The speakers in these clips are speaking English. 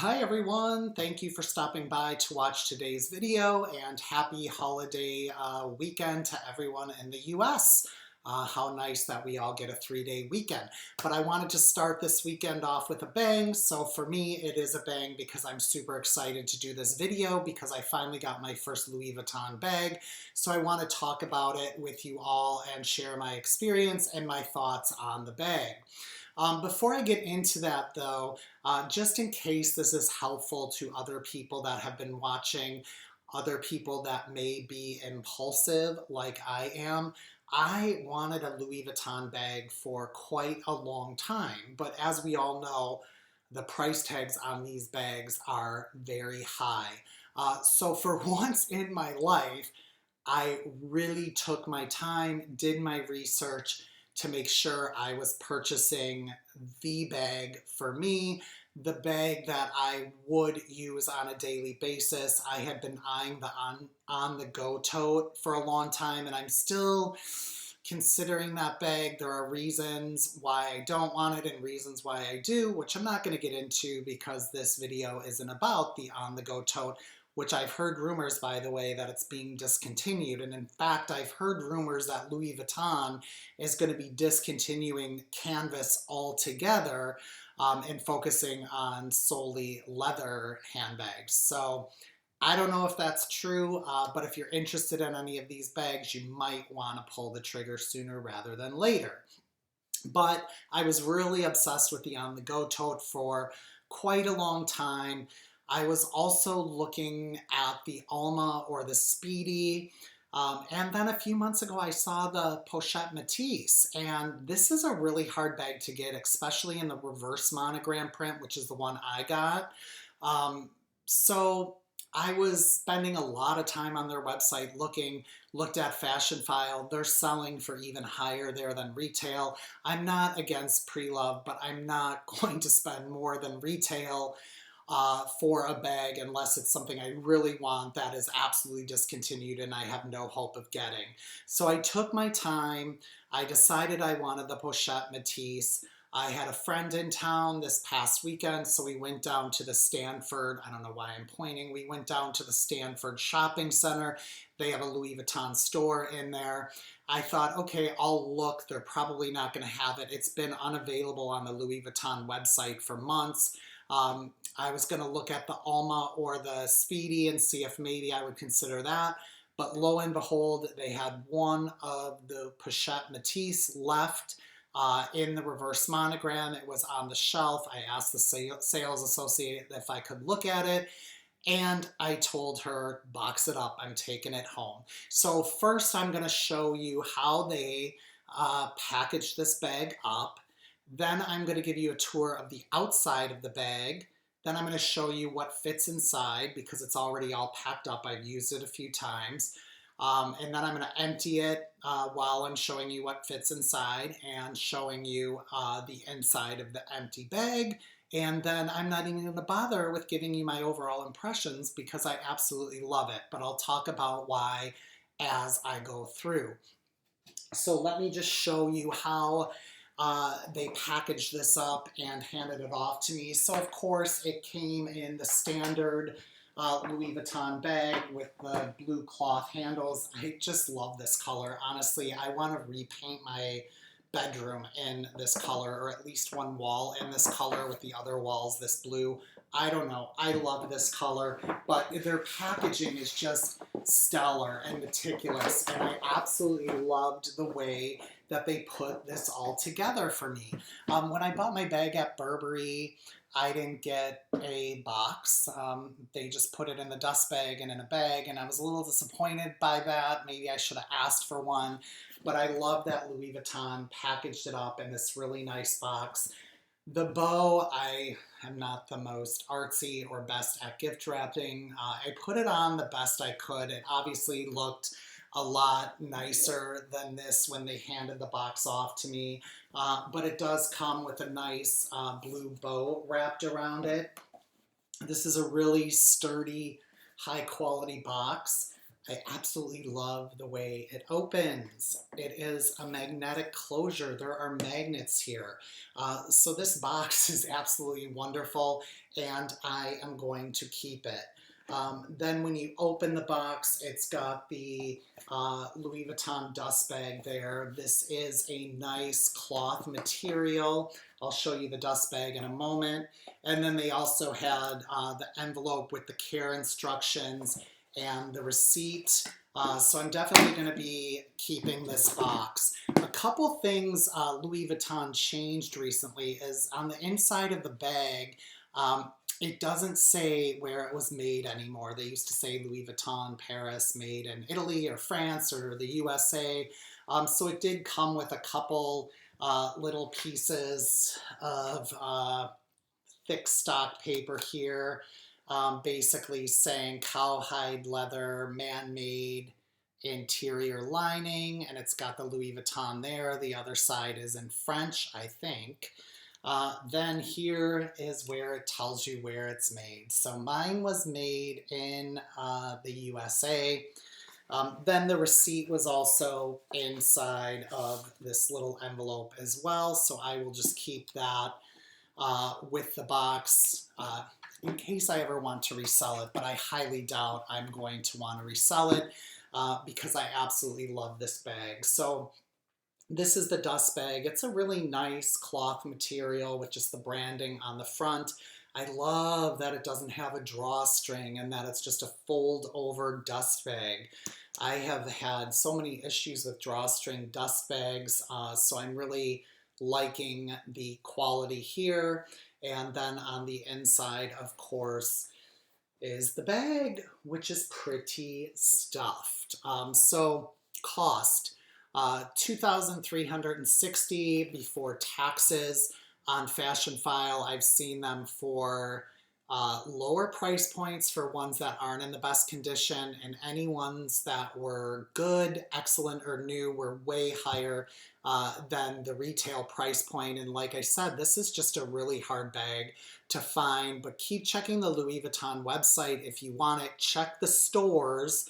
Hi everyone, thank you for stopping by to watch today's video and happy holiday weekend to everyone in the US. How nice that we all get a 3-day weekend. But I wanted to start this weekend off with a bang, so for me it is a bang because I'm super excited to do this video because I finally got my first Louis Vuitton bag. So I want to talk about it with you all and share my experience and my thoughts on the bag. Before I get into that though, just in case this is helpful to other people that have been watching, other people that may be impulsive like I am, I wanted a Louis Vuitton bag for quite a long time, but as we all know, the price tags on these bags are very high. So for once in my life, I really took my time, did my research to make sure I was purchasing the bag for me, the bag that I would use on a daily basis. I had been eyeing the on-the-go tote for a long time, and I'm still considering that bag. There are reasons why I don't want it and reasons why I do, which I'm not going to get into because this video isn't about the on-the-go tote, which I've heard rumors, by the way, that it's being discontinued. And in fact, I've heard rumors that Louis Vuitton is going to be discontinuing canvas altogether and focusing on solely leather handbags. So I don't know if that's true, but if you're interested in any of these bags, you might want to pull the trigger sooner rather than later. But I was really obsessed with the on-the-go tote for quite a long time. I was also looking at the Alma or the Speedy. And then a few months ago, I saw the Pochette Métis. And this is a really hard bag to get, especially in the reverse monogram print, which is the one I got. So I was spending a lot of time on their website looked at Fashion File. They're selling for even higher there than retail. I'm not against pre-love, but I'm not going to spend more than retail for a bag unless it's something I really want that is absolutely discontinued and I have no hope of getting. So I took my time. I decided I wanted the Pochette Métis. I had a friend in town this past weekend, so we went down to the Stanford, I don't know why I'm pointing, we went down to the Stanford Shopping Center. They have a Louis Vuitton store in there. I thought, okay, I'll look. They're probably not going to have it. It's been unavailable on the Louis Vuitton website for months. I was going to look at the Alma or the Speedy and see if maybe I would consider that. But lo and behold, they had one of the Pochette Métis left in the reverse monogram. It was on the shelf. I asked the sales associate if I could look at it. And I told her, box it up, I'm taking it home. So first I'm going to show you how they packaged this bag up. Then I'm going to give you a tour of the outside of the bag. Then I'm going to show you what fits inside because it's already all packed up. I've used it a few times. And then I'm going to empty it while I'm showing you what fits inside and showing you the inside of the empty bag. And then I'm not even going to bother with giving you my overall impressions because I absolutely love it. But I'll talk about why as I go through. So let me just show you how they packaged this up and handed it off to me. So of course it came in the standard Louis Vuitton bag with the blue cloth handles. I just love this color. Honestly, I want to repaint my bedroom in this color, or at least one wall in this color with the other walls this blue. I don't know. I love this color, but their packaging is just stellar and meticulous, and I absolutely loved the way that they put this all together for me. When I bought my bag at Burberry, I didn't get a box. They just put it in the dust bag and in a bag, and I was a little disappointed by that. Maybe I should have asked for one, but I love that Louis Vuitton packaged it up in this really nice box. The bow, I am not the most artsy or best at gift wrapping. I put it on the best I could. It obviously looked a lot nicer than this when they handed the box off to me, but it does come with a nice blue bow wrapped around it. This is a really sturdy, high quality box. I absolutely love the way it opens. It is a magnetic closure. There are magnets here. So this box is absolutely wonderful, and I am going to keep it. Then when you open the box, it's got the Louis Vuitton dust bag there. This is a nice cloth material. I'll show you the dust bag in a moment. And then they also had the envelope with the care instructions and the receipt. So I'm definitely going to be keeping this box. A couple things Louis Vuitton changed recently is on the inside of the bag, it doesn't say where it was made anymore. They used to say Louis Vuitton, Paris, made in Italy or France or the USA. So it did come with a couple little pieces of thick stock paper here, basically saying cowhide leather, man-made interior lining, and it's got the Louis Vuitton there. The other side is in French, I think. Then here is where it tells you where it's made. So mine was made in the USA. Then the receipt was also inside of this little envelope as well, so I will just keep that with the box in case I ever want to resell it, but I highly doubt I'm going to want to resell it because I absolutely love this bag. So this is the dust bag. It's a really nice cloth material with just the branding on the front. I love that it doesn't have a drawstring and that it's just a fold over dust bag. I have had so many issues with drawstring dust bags, so I'm really liking the quality here. And then on the inside, of course, is the bag, which is pretty stuffed. So cost, $2,360 before taxes. On Fashion File, I've seen them for lower price points for ones that aren't in the best condition, and any ones that were good, excellent, or new were way higher than the retail price point. And like I said, this is just a really hard bag to find, but keep checking the Louis Vuitton website if you want it. Check the stores.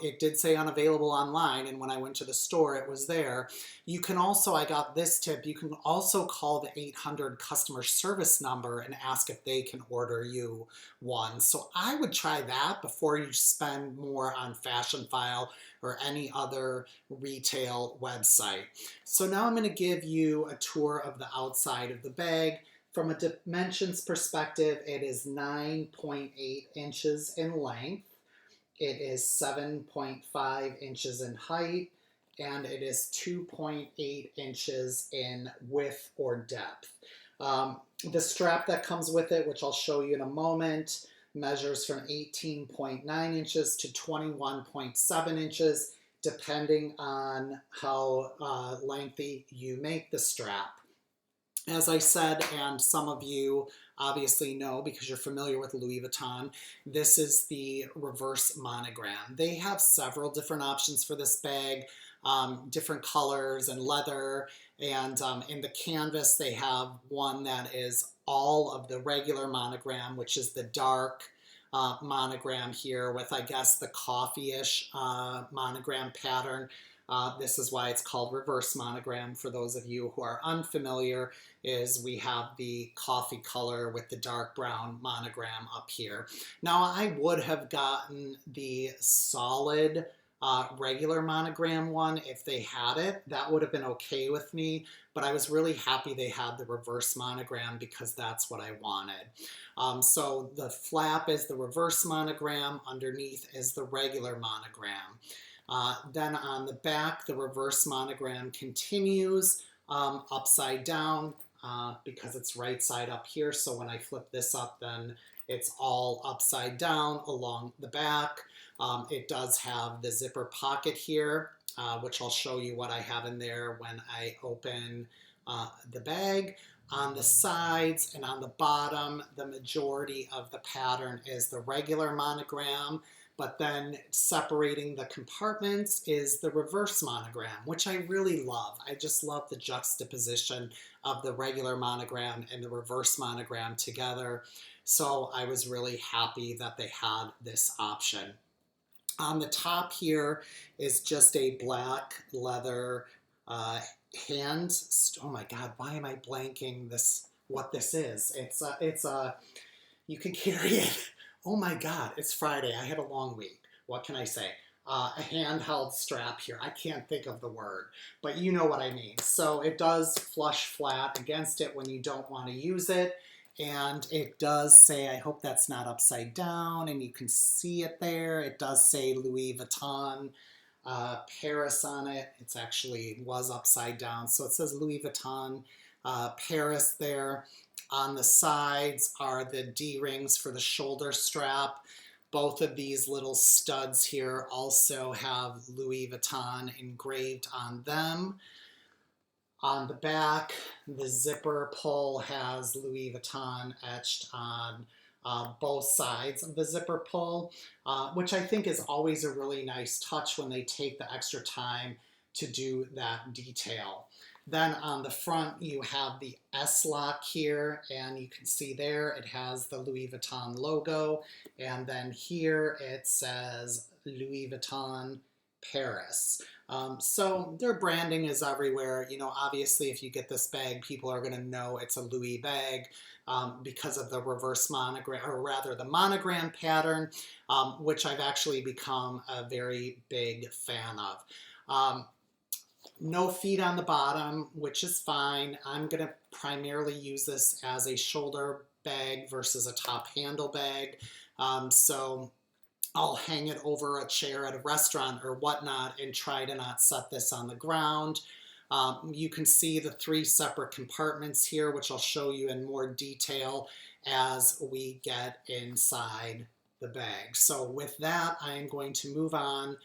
It did say unavailable online, and when I went to the store, it was there. You can also, I got this tip, you can also call the 800 customer service number and ask if they can order you one. So I would try that before you spend more on Fashion File or any other retail website. So now I'm going to give you a tour of the outside of the bag. From a dimensions perspective, it is 9.8 inches in length. It is 7.5 inches in height, and it is 2.8 inches in width or depth. The strap that comes with it, which I'll show you in a moment, measures from 18.9 inches to 21.7 inches, depending on how lengthy you make the strap. As I said, and some of you obviously know because you're familiar with Louis Vuitton, this is the reverse monogram. They have several different options for this bag, different colors and leather, and in the canvas they have one that is all of the regular monogram, which is the dark monogram here with, I guess, the coffee-ish monogram pattern. This is why it's called reverse monogram. For those of you who are unfamiliar, is we have the coffee color with the dark brown monogram up here. Now I would have gotten the solid regular monogram one if they had it. That would have been okay with me, but I was really happy they had the reverse monogram because that's what I wanted. So the flap is the reverse monogram, underneath is the regular monogram. Then on the back, the reverse monogram continues upside down because it's right side up here. So when I flip this up, then it's all upside down along the back. It does have the zipper pocket here, which I'll show you what I have in there when I open the bag. On the sides and on the bottom, the majority of the pattern is the regular monogram. But then separating the compartments is the reverse monogram, which I really love. I just love the juxtaposition of the regular monogram and the reverse monogram together. So I was really happy that they had this option. On the top here is just a black leather hand. Oh my God, why am I blanking this? What this is? It's a you can carry it. Oh my God, it's Friday. I had a long week. What can I say? A handheld strap here. I can't think of the word, but you know what I mean. So it does flush flat against it when you don't want to use it. And it does say, I hope that's not upside down and you can see it there. It does say Louis Vuitton Paris on it. It's actually was upside down. So it says Louis Vuitton Paris there. On the sides are the D-rings for the shoulder strap. Both of these little studs here also have Louis Vuitton engraved on them. On the back, the zipper pull has Louis Vuitton etched on both sides of the zipper pull, which I think is always a really nice touch when they take the extra time to do that detail. Then on the front, you have the S-lock here, and you can see there it has the Louis Vuitton logo, and then here it says Louis Vuitton Paris. So their branding is everywhere. You know, obviously if you get this bag, people are going to know it's a Louis bag because of the reverse monogram, or rather the monogram pattern, which I've actually become a very big fan of. No feet on the bottom, which is fine. I'm going to primarily use this as a shoulder bag versus a top handle bag. So I'll hang it over a chair at a restaurant or whatnot and try to not set this on the ground. You can see the 3 separate compartments here, which I'll show you in more detail as we get inside the bag. So with that, I'm going to move on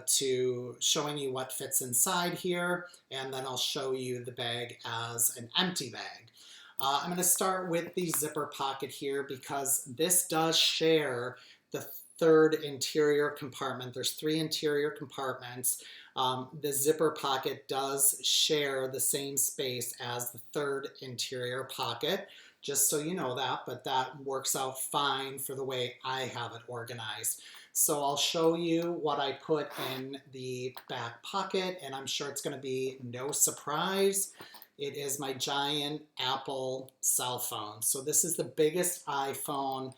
to showing you what fits inside here, and then I'll show you the bag as an empty bag. I'm going to start with the zipper pocket here because this does share the 3rd interior compartment. There's 3 interior compartments. The zipper pocket does share the same space as the 3rd interior pocket, just so you know that, but that works out fine for the way I have it organized. So I'll show you what I put in the back pocket, and I'm sure it's going to be no surprise. It is my giant Apple cell phone. So this is the biggest iPhone,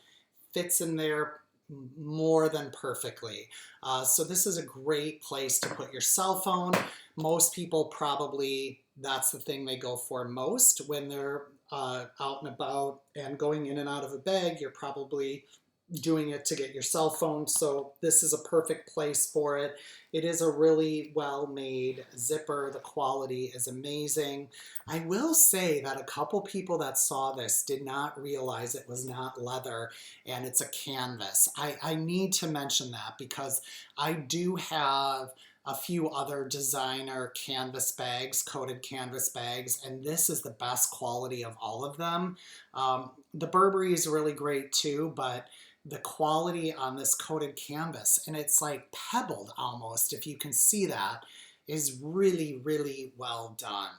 fits in there more than perfectly. So this is a great place to put your cell phone. Most people probably, that's the thing they go for most when they're out and about and going in and out of a bag. You're probably doing it to get your cell phone, so this is a perfect place for it. It is a really well-made zipper. The quality is amazing. I will say that a couple people that saw this did not realize it was not leather and it's a canvas. I need to mention that because I do have a few other designer canvas bags, coated canvas bags, and this is the best quality of all of them. The Burberry is really great too, but the quality on this coated canvas, and it's like pebbled almost, if you can see that, is really, really well done.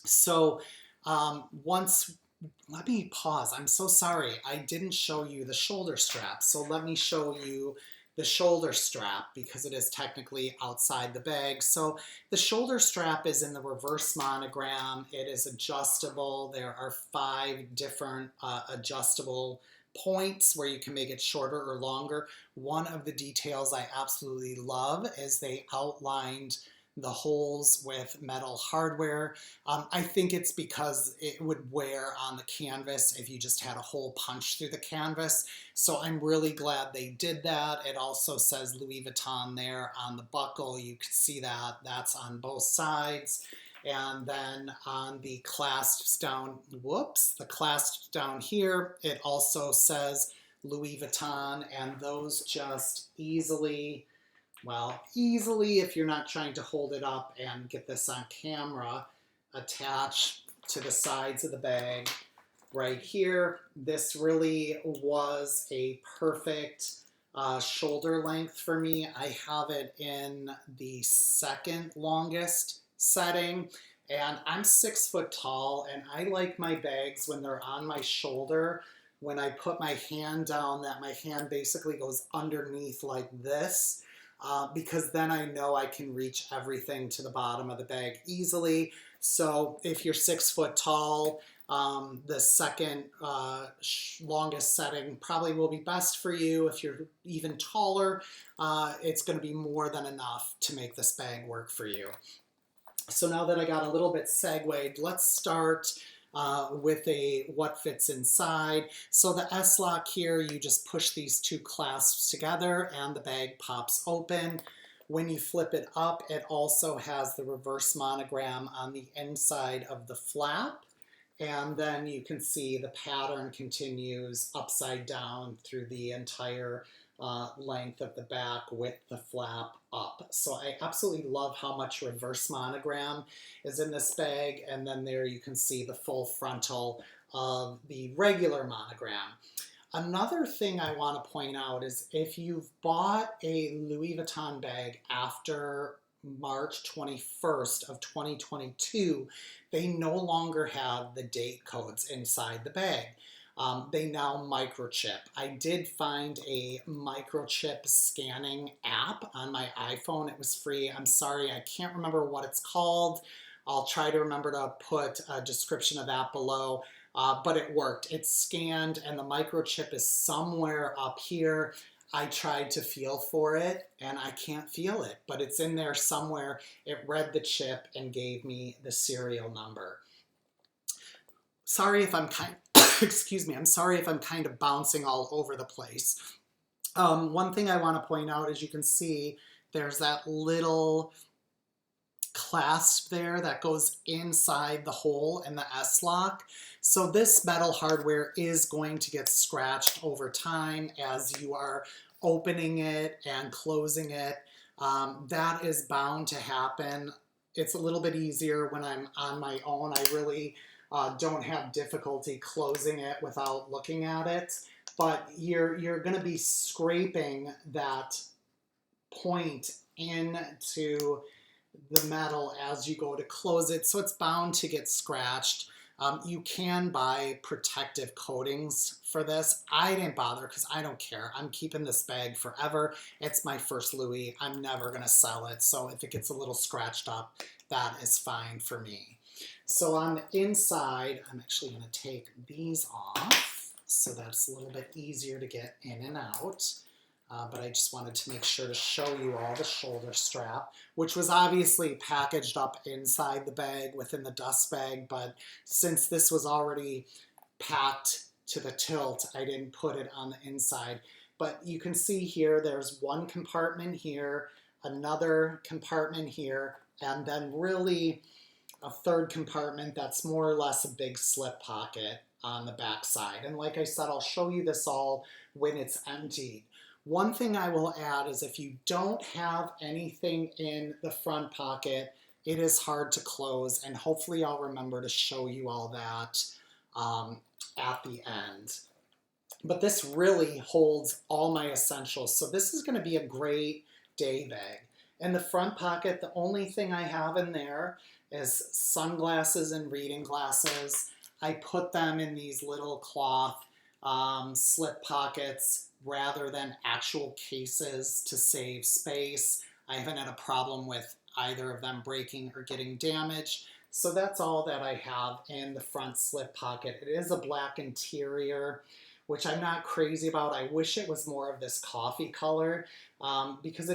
So let me pause. I'm so sorry. I didn't show you the shoulder strap. So let me show you the shoulder strap because it is technically outside the bag. So the shoulder strap is in the reverse monogram. It is adjustable. There are 5 different adjustable points where you can make it shorter or longer. One of the details I absolutely love is they outlined the holes with metal hardware. I think it's because it would wear on the canvas if you just had a hole punched through the canvas. So I'm really glad they did that. It also says Louis Vuitton there on the buckle. You can see that. That's on both sides. And then on the clasps down, the clasps down here, it also says Louis Vuitton, and those just easily, if you're not trying to hold it up and get this on camera, attach to the sides of the bag right here. This really was a perfect shoulder length for me. I have it in the 2nd longest setting, and I'm 6 foot tall, and I like my bags when they're on my shoulder when I put my hand down, that my hand basically goes underneath like this, because then I know I can reach everything to the bottom of the bag easily. So if you're 6 foot tall, the second longest setting probably will be best for you. If you're even taller, it's going to be more than enough to make this bag work for you. So now that I got a little bit segued, let's start with what fits inside. So the S-lock here, you just push these two clasps together and the bag pops open. When you flip it up, it also has the reverse monogram on the inside of the flap. And then you can see the pattern continues upside down through the entire length of the back with the flap up. So I absolutely love how much reverse monogram is in this bag. And then there you can see the full frontal of the regular monogram. Another thing I want to point out is if you've bought a Louis Vuitton bag after March 21st of 2022, they no longer have the date codes inside the bag. They now microchip. I did find a microchip scanning app on my iPhone. It was free. I'm sorry, I can't remember what it's called. I'll try to remember to put a description of that below. But it worked. It scanned and the microchip is somewhere up here. I tried to feel for it and I can't feel it, but it's in there somewhere. It read the chip and gave me the serial number. Sorry if I'm excuse me, I'm sorry if I'm kind of bouncing all over the place. One thing I want to point out, as you can see, there's that little clasp there that goes inside the hole in the S-lock. So this metal hardware is going to get scratched over time as you are opening it and closing it. That is bound to happen. It's a little bit easier when I'm on my own. I really don't have difficulty closing it without looking at it, but you're going to be scraping that point into the metal as you go to close it, so it's bound to get scratched. You can buy protective coatings for this. I didn't bother because I don't care. I'm keeping this bag forever. It's my first Louis. I'm never going to sell it, so if it gets a little scratched up, that is fine for me. So on the inside, I'm actually going to take these off, so that's a little bit easier to get in and out. But I just wanted to make sure to show you all the shoulder strap, which was obviously packaged up inside the bag within the dust bag, but since this was already packed to the tilt, I didn't put it on the inside. But you can see here, there's one compartment here, another compartment here, and then really a third compartment that's more or less a big slip pocket on the back side. And like I said, I'll show you this all when it's emptied. One thing I will add is if you don't have anything in the front pocket, it is hard to close, and hopefully I'll remember to show you all that at the end. But this really holds all my essentials, so this is going to be a great day bag. In the front pocket, the only thing I have in there is sunglasses and reading glasses. I put them in these little cloth slip pockets rather than actual cases to save space. I haven't had a problem with either of them breaking or getting damaged. So that's all that I have in the front slip pocket. It is a black interior, which I'm not crazy about. I wish it was more of this coffee color because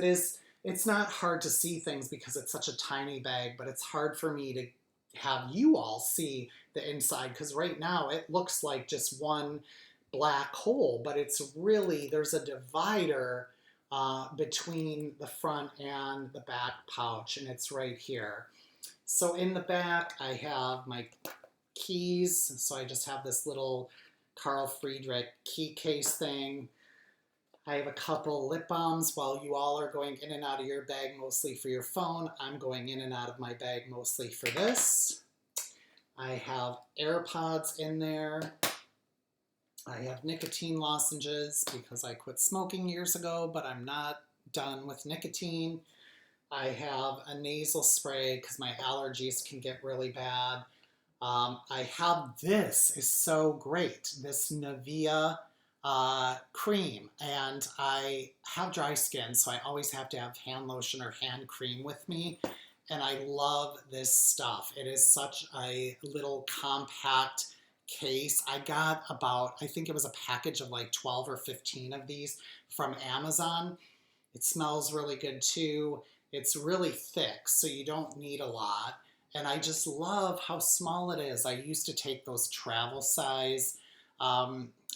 it's not hard to see things because it's such a tiny bag, but it's hard for me to have you all see the inside because right now it looks like just one black hole, but it's really, there's a divider between the front and the back pouch, and it's right here. So in the back, I have my keys. So I just have this little Carl Friedrich key case thing. I have a couple lip balms. While you all are going in and out of your bag mostly for your phone, I'm going in and out of my bag mostly for this. I have AirPods in there. I have nicotine lozenges because I quit smoking years ago, but I'm not done with nicotine. I have a nasal spray because my allergies can get really bad. I have this, is so great, this Nivea cream, and I have dry skin, so I always have to have hand lotion or hand cream with me, and I love this stuff. It is such a little compact case. I got about, I think it was a package of like 12 or 15 of these from Amazon. It smells really good too. It's really thick, so you don't need a lot. And I just love how small it is. I used to take those travel size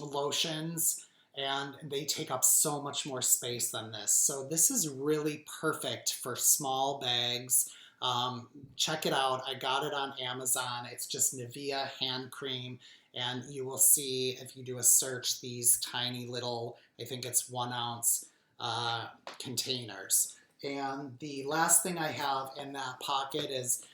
lotions, and they take up so much more space than this. So this is really perfect for small bags. Check it out. I got it on Amazon. It's just Nivea hand cream, and you will see if you do a search these tiny little, I think it's 1 ounce containers. And the last thing I have in that pocket is,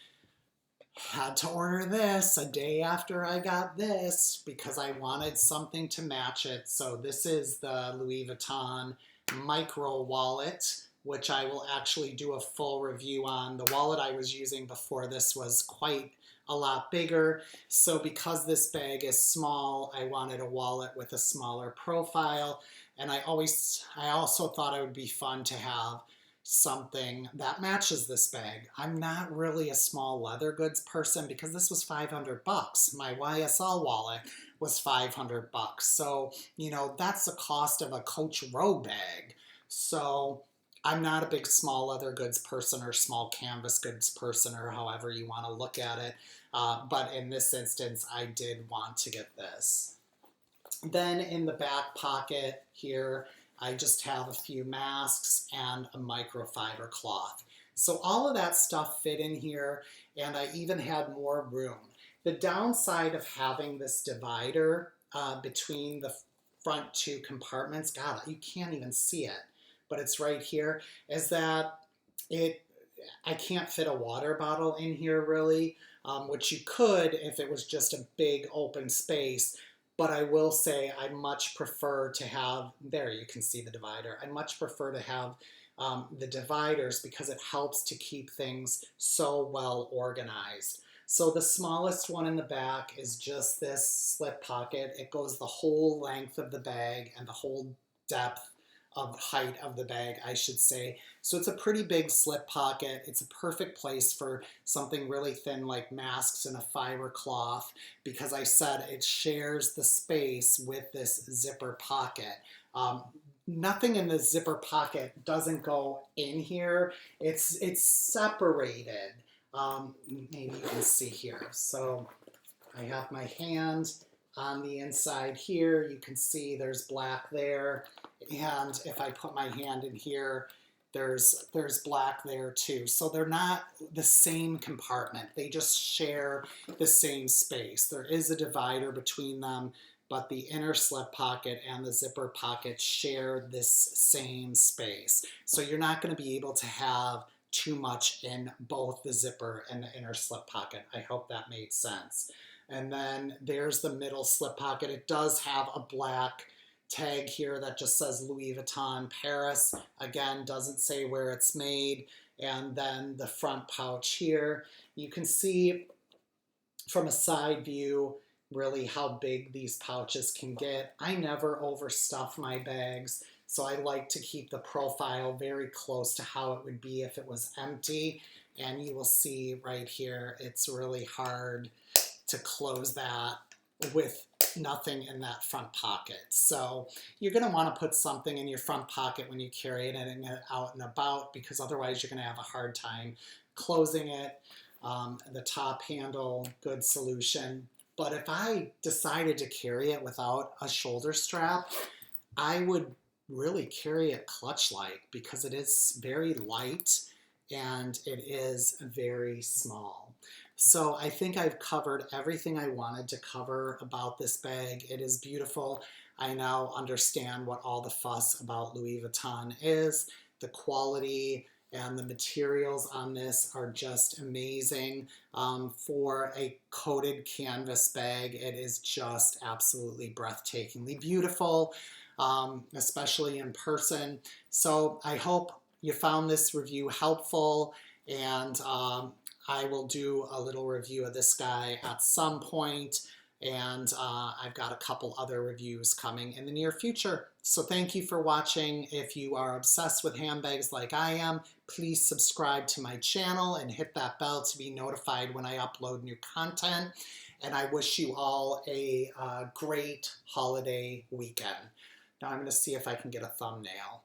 had to order this a day after I got this because I wanted something to match it. So this is the Louis Vuitton micro wallet, which I will actually do a full review on. The wallet I was using before this was quite a lot bigger. So because this bag is small, I wanted a wallet with a smaller profile. And I also thought it would be fun to have something that matches this bag. I'm not really a small leather goods person because this was 500 bucks. My YSL wallet was 500 bucks. So, you know, that's the cost of a Coach Row bag. So I'm not a big small leather goods person or small canvas goods person, or however you want to look at it. But in this instance, I did want to get this. Then in the back pocket here, I just have a few masks and a microfiber cloth. So all of that stuff fit in here, and I even had more room. The downside of having this divider between the front two compartments, God, you can't even see it, but it's right here, is that I can't fit a water bottle in here really, which you could if it was just a big open space. But I will say I much prefer to have, there you can see the divider, I much prefer to have the dividers because it helps to keep things so well organized. So the smallest one in the back is just this slip pocket. It goes the whole length of the bag and the whole depth of height of the bag, I should say. So it's a pretty big slip pocket. It's a perfect place for something really thin like masks and a fiber cloth, because I said it shares the space with this zipper pocket. Nothing in the zipper pocket doesn't go in here. It's separated. Maybe you can see here. So I have my hand on the inside here. You can see there's black there. And if I put my hand in here, there's black there too. So they're not the same compartment. They just share the same space. There is a divider between them, but the inner slip pocket and the zipper pocket share this same space. So you're not going to be able to have too much in both the zipper and the inner slip pocket. I hope that made sense. And then there's the middle slip pocket. It does have a black tag here that just says Louis Vuitton Paris. Again, doesn't say where it's made. And then the front pouch here. You can see from a side view really how big these pouches can get. I never overstuff my bags, so I like to keep the profile very close to how it would be if it was empty. And you will see right here, it's really hard to close that with nothing in that front pocket. So you're going to want to put something in your front pocket when you carry it and out and about, because otherwise you're going to have a hard time closing it. The top handle, good solution. But if I decided to carry it without a shoulder strap, I would really carry it clutch-like because it is very light and it is very small. So I think I've covered everything I wanted to cover about this bag. It is beautiful. I now understand what all the fuss about Louis Vuitton is. The quality and the materials on this are just amazing. For a coated canvas bag, it is just absolutely breathtakingly beautiful, especially in person. So I hope you found this review helpful, and I will do a little review of this guy at some point, and I've got a couple other reviews coming in the near future. So thank you for watching. If you are obsessed with handbags like I am, please subscribe to my channel and hit that bell to be notified when I upload new content. And I wish you all a great holiday weekend. Now I'm going to see if I can get a thumbnail.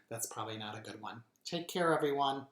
That's probably not a good one. Take care, everyone.